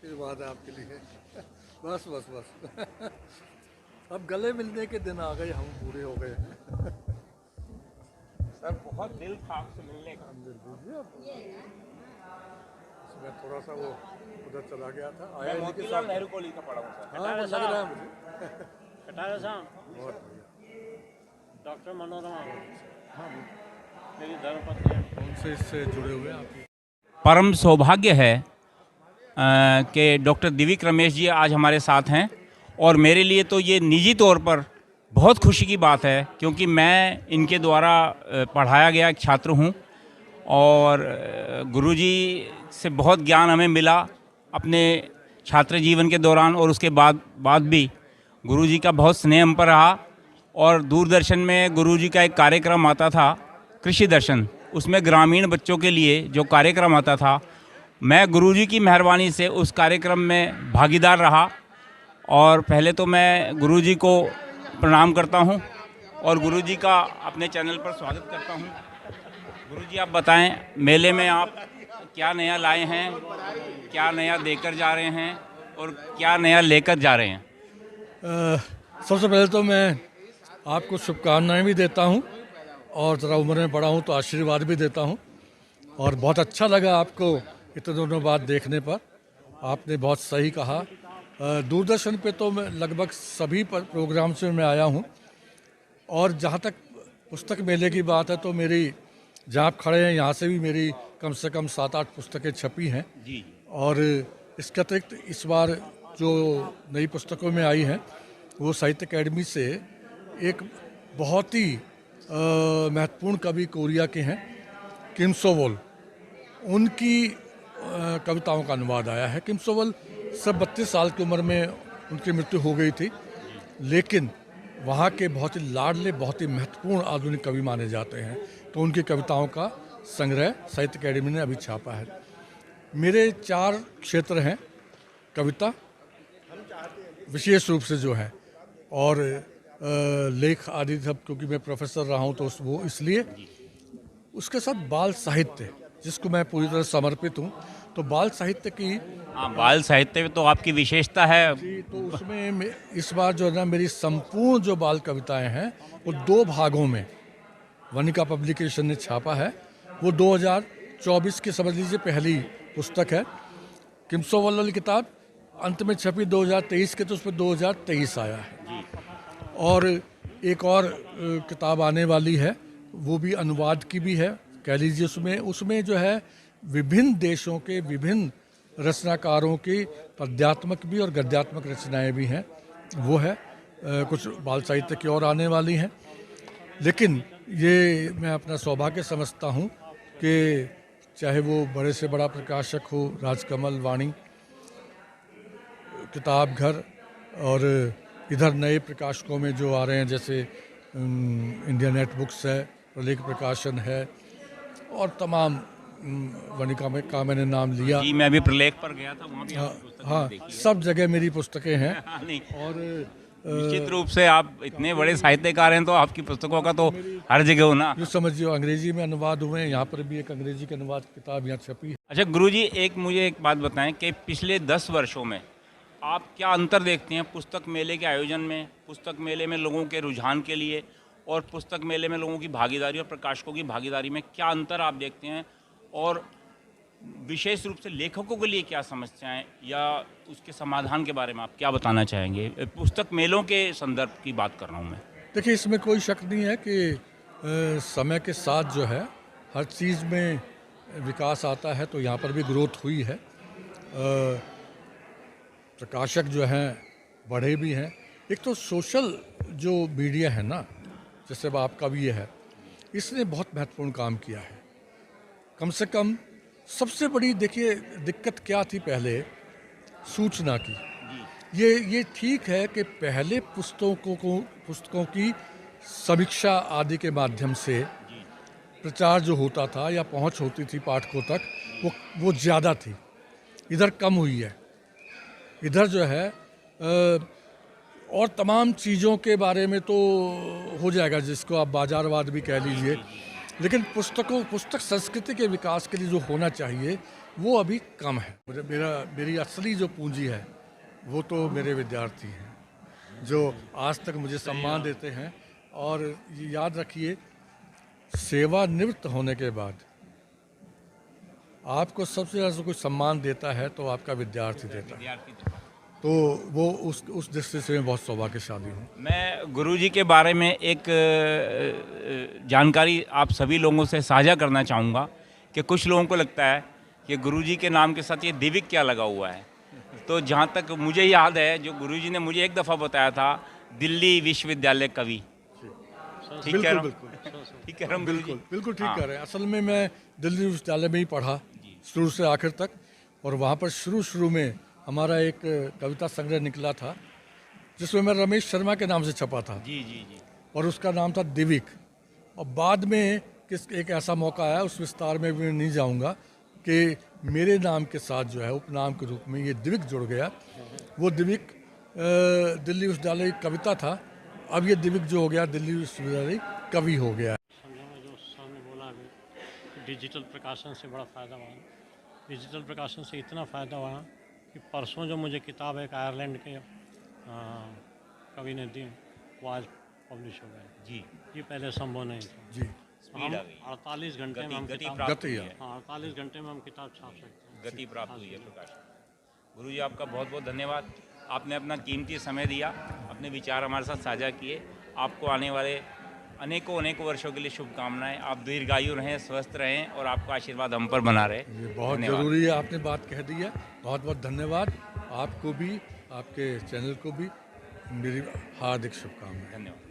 आशीर्वाद है आपके लिए। बस बस बस। अब गले मिलने के दिन आ गए, हम पूरे हो गए। सर बहुत दिल था आपसे मिलने का। मैं थोड़ा सा वो उधर चला गया था, आया मैं इन्हीं के मोतीलाल साथ। नेहरू कॉलेज का पढ़ा हूँ सर। हाँ वो लग रहा है मुझे। कटारा साहब, बहुत बढ़िया। डॉक्टर मनोरमा हाँ मेरी धर्मपत्नी है। कौन से इससे जुड़े हुए हैं आप? परम सौभाग्य है कि डॉक्टर दिव्यक रमेश जी आज हमारे साथ हैं, और मेरे लिए तो ये निजी तौर पर बहुत खुशी की बात है, क्योंकि मैं इनके द्वारा पढ़ाया गया एक छात्र हूँ, और गुरुजी से बहुत ज्ञान हमें मिला अपने छात्र जीवन के दौरान, और उसके बाद भी गुरुजी का बहुत स्नेह हम पर रहा। और दूरदर्शन में गुरुजी का एक कार्यक्रम आता था, कृषि दर्शन, उसमें ग्रामीण बच्चों के लिए जो कार्यक्रम आता था, मैं गुरुजी की मेहरबानी से उस कार्यक्रम में भागीदार रहा। और पहले तो मैं गुरुजी को प्रणाम करता हूं, और गुरुजी का अपने चैनल पर स्वागत करता हूं। गुरुजी आप बताएं, मेले में आप क्या नया लाए हैं, क्या नया देकर जा रहे हैं, और क्या नया लेकर जा रहे हैं? सबसे पहले तो मैं आपको शुभकामनाएं भी देता हूं, और ज़रा उम्र में बड़ा हूं तो आशीर्वाद भी देता हूं। और बहुत अच्छा लगा आपको इतने दिनों बाद देखने पर। आपने बहुत सही कहा। दूरदर्शन पे तो मैं लगभग सभी प्रोग्राम से मैं आया हूं। और जहाँ तक पुस्तक मेले की बात है तो मेरी, जहाँ आप खड़े हैं यहाँ से भी मेरी कम से कम 7-8 पुस्तकें छपी हैं। जी। और इसके अतिरिक्त इस बार जो नई पुस्तकों में आई हैं वो साहित्य अकेडमी से एक बहुत ही महत्वपूर्ण कवि कोरिया के हैं, किम सोवोल, उनकी कविताओं का अनुवाद आया है। किम सोवोल सब 32 साल की उम्र में उनकी मृत्यु हो गई थी, लेकिन वहाँ के बहुत ही लाडले, बहुत ही महत्वपूर्ण आधुनिक कवि माने जाते हैं। तो उनकी कविताओं का संग्रह साहित्य अकेडमी ने अभी छापा है। मेरे 4 क्षेत्र हैं कविता विशेष रूप से जो है, और लेख आदि सब, क्योंकि मैं प्रोफेसर रहा हूँ तो वो इसलिए। उसके साथ बाल साहित्य, जिसको मैं पूरी तरह समर्पित हूँ। तो बाल साहित्य की, हाँ, बाल साहित्य में तो आपकी विशेषता है। जी, तो उसमें इस बार जो है ना, मेरी संपूर्ण जो बाल कविताएं हैं वो 2 भागों में वनिका पब्लिकेशन ने छापा है। वो 2024 की समझ लीजिए पहली पुस्तक है। किम सोवोल वाली किताब अंत में छपी 2023 के, तो उस पर 2023 आया है। और एक और किताब आने वाली है, वो भी अनुवाद की भी है, कह लीजिए। उसमें जो है विभिन्न देशों के विभिन्न रचनाकारों की पद्यात्मक भी और गद्यात्मक रचनाएं भी हैं, वो है। कुछ बाल साहित्य की और आने वाली हैं। लेकिन ये मैं अपना सौभाग्य समझता हूँ कि चाहे वो बड़े से बड़ा प्रकाशक हो, राजकमल, वाणी, किताब घर, और इधर नए प्रकाशकों में जो आ रहे हैं, जैसे इंडिया नेट बुक्स है, प्रलेख प्रकाशन है, और तमाम वनिका में का मैंने नाम लिया। जी, मैं अभी प्रलेख पर गया था, वहाँ भी आपकी पुस्तकें हाँ, देखी है। सब जगह मेरी पुस्तकें हैं। हाँ, नहीं, और निश्चित रूप से आप इतने बड़े साहित्यकार हैं, तो आपकी पुस्तकों का तो हर जगह होना। जो समझिए अंग्रेजी में अनुवाद हुए हैं, यहाँ पर भी एक अंग्रेजी के अनुवाद किताब यहाँ छपी है। अच्छा गुरुजी, मुझे एक बात बताएं कि पिछले 10 वर्षों में आप क्या अंतर देखते हैं पुस्तक मेले के आयोजन में, पुस्तक मेले में लोगों के रुझान के लिए, और पुस्तक मेले में लोगों की भागीदारी और प्रकाशकों की भागीदारी में क्या अंतर आप देखते हैं, और विशेष रूप से लेखकों के लिए क्या समस्याएं या उसके समाधान के बारे में आप क्या बताना चाहेंगे? पुस्तक मेलों के संदर्भ की बात कर रहा हूँ मैं। देखिए, इसमें कोई शक नहीं है कि समय के साथ जो है हर चीज़ में विकास आता है, तो यहाँ पर भी ग्रोथ हुई है। प्रकाशक जो हैं बढ़े भी हैं। एक तो सोशल जो मीडिया है ना, जैसे अब आपका भी ये है, इसने बहुत महत्वपूर्ण काम किया है। कम से कम सबसे बड़ी देखिए दिक्कत क्या थी पहले, सूचना की। ये ठीक है कि पहले पुस्तकों की समीक्षा आदि के माध्यम से प्रचार जो होता था या पहुंच होती थी पाठकों तक, वो ज़्यादा थी। इधर कम हुई है। इधर जो है और तमाम चीज़ों के बारे में तो हो जाएगा, जिसको आप बाजारवाद भी कह लीजिए, लेकिन पुस्तक संस्कृति के विकास के लिए जो होना चाहिए वो अभी कम है। मेरी असली जो पूंजी है वो तो मेरे विद्यार्थी हैं जो आज तक मुझे सम्मान देते हैं। और ये याद रखिए, सेवानिवृत्त होने के बाद आपको सबसे ज़्यादा कोई सम्मान देता है तो आपका विद्यार्थी देता है। तो वो उस दृष्टि से मैं बहुत सौभाग्यशाली हूँ। मैं गुरुजी के बारे में एक जानकारी आप सभी लोगों से साझा करना चाहूँगा कि कुछ लोगों को लगता है कि गुरुजी के नाम के साथ ये दिविक क्या लगा हुआ है। तो जहाँ तक मुझे याद है, जो गुरुजी ने मुझे एक दफ़ा बताया था, दिल्ली विश्वविद्यालय कवि। ठीक कह रहा हूँ? ठीक कह रहा हूँ गुरुजी? बिल्कुल ठीक कह रहे हैं। असल में मैं दिल्ली विश्वविद्यालय में ही पढ़ा शुरू से आखिर तक, और वहाँ पर शुरू में हमारा एक कविता संग्रह निकला था जिसमें मैं रमेश शर्मा के नाम से छपा था। जी जी जी। और उसका नाम था दिविक। और बाद में एक ऐसा मौका आया, उस विस्तार में भी नहीं जाऊंगा, कि मेरे नाम के साथ जो है उपनाम के रूप में ये दिविक जुड़ गया। वो दिविक दिल्ली विश्वविद्यालय कविता था, अब ये दिविक जो हो गया दिल्ली विश्वविद्यालय कवि हो गया। समझो में जो सर ने बोला अभी, डिजिटल प्रकाशन से बड़ा फ़ायदा हुआ। डिजिटल प्रकाशन से इतना फ़ायदा हुआ कि परसों जो मुझे किताब एक आयरलैंड के कवि ने दी, वो आज पब्लिश हो गए। जी। ये पहले संभव नहीं था। जी, स्पीड आ गई, 48 घंटे में हम गति किताब, प्राप्त हुई है। हाँ 48 घंटे में हम किताब छाप सकते हैं। गति प्राप्त हुई है प्रकाश। गुरुजी आपका बहुत बहुत धन्यवाद। आपने अपना कीमती समय दिया, अपने विचार हमारे साथ साझा किए। आपको आने वाले अनेकों वर्षों के लिए शुभकामनाएं। आप दीर्घायु रहें, स्वस्थ रहें और आपका आशीर्वाद हम पर बना रहे। ये बहुत धन्यवाद। ज़रूरी है, आपने बात कह दी है। बहुत बहुत धन्यवाद आपको भी, आपके चैनल को भी मेरी हार्दिक शुभकामनाएं। धन्यवाद।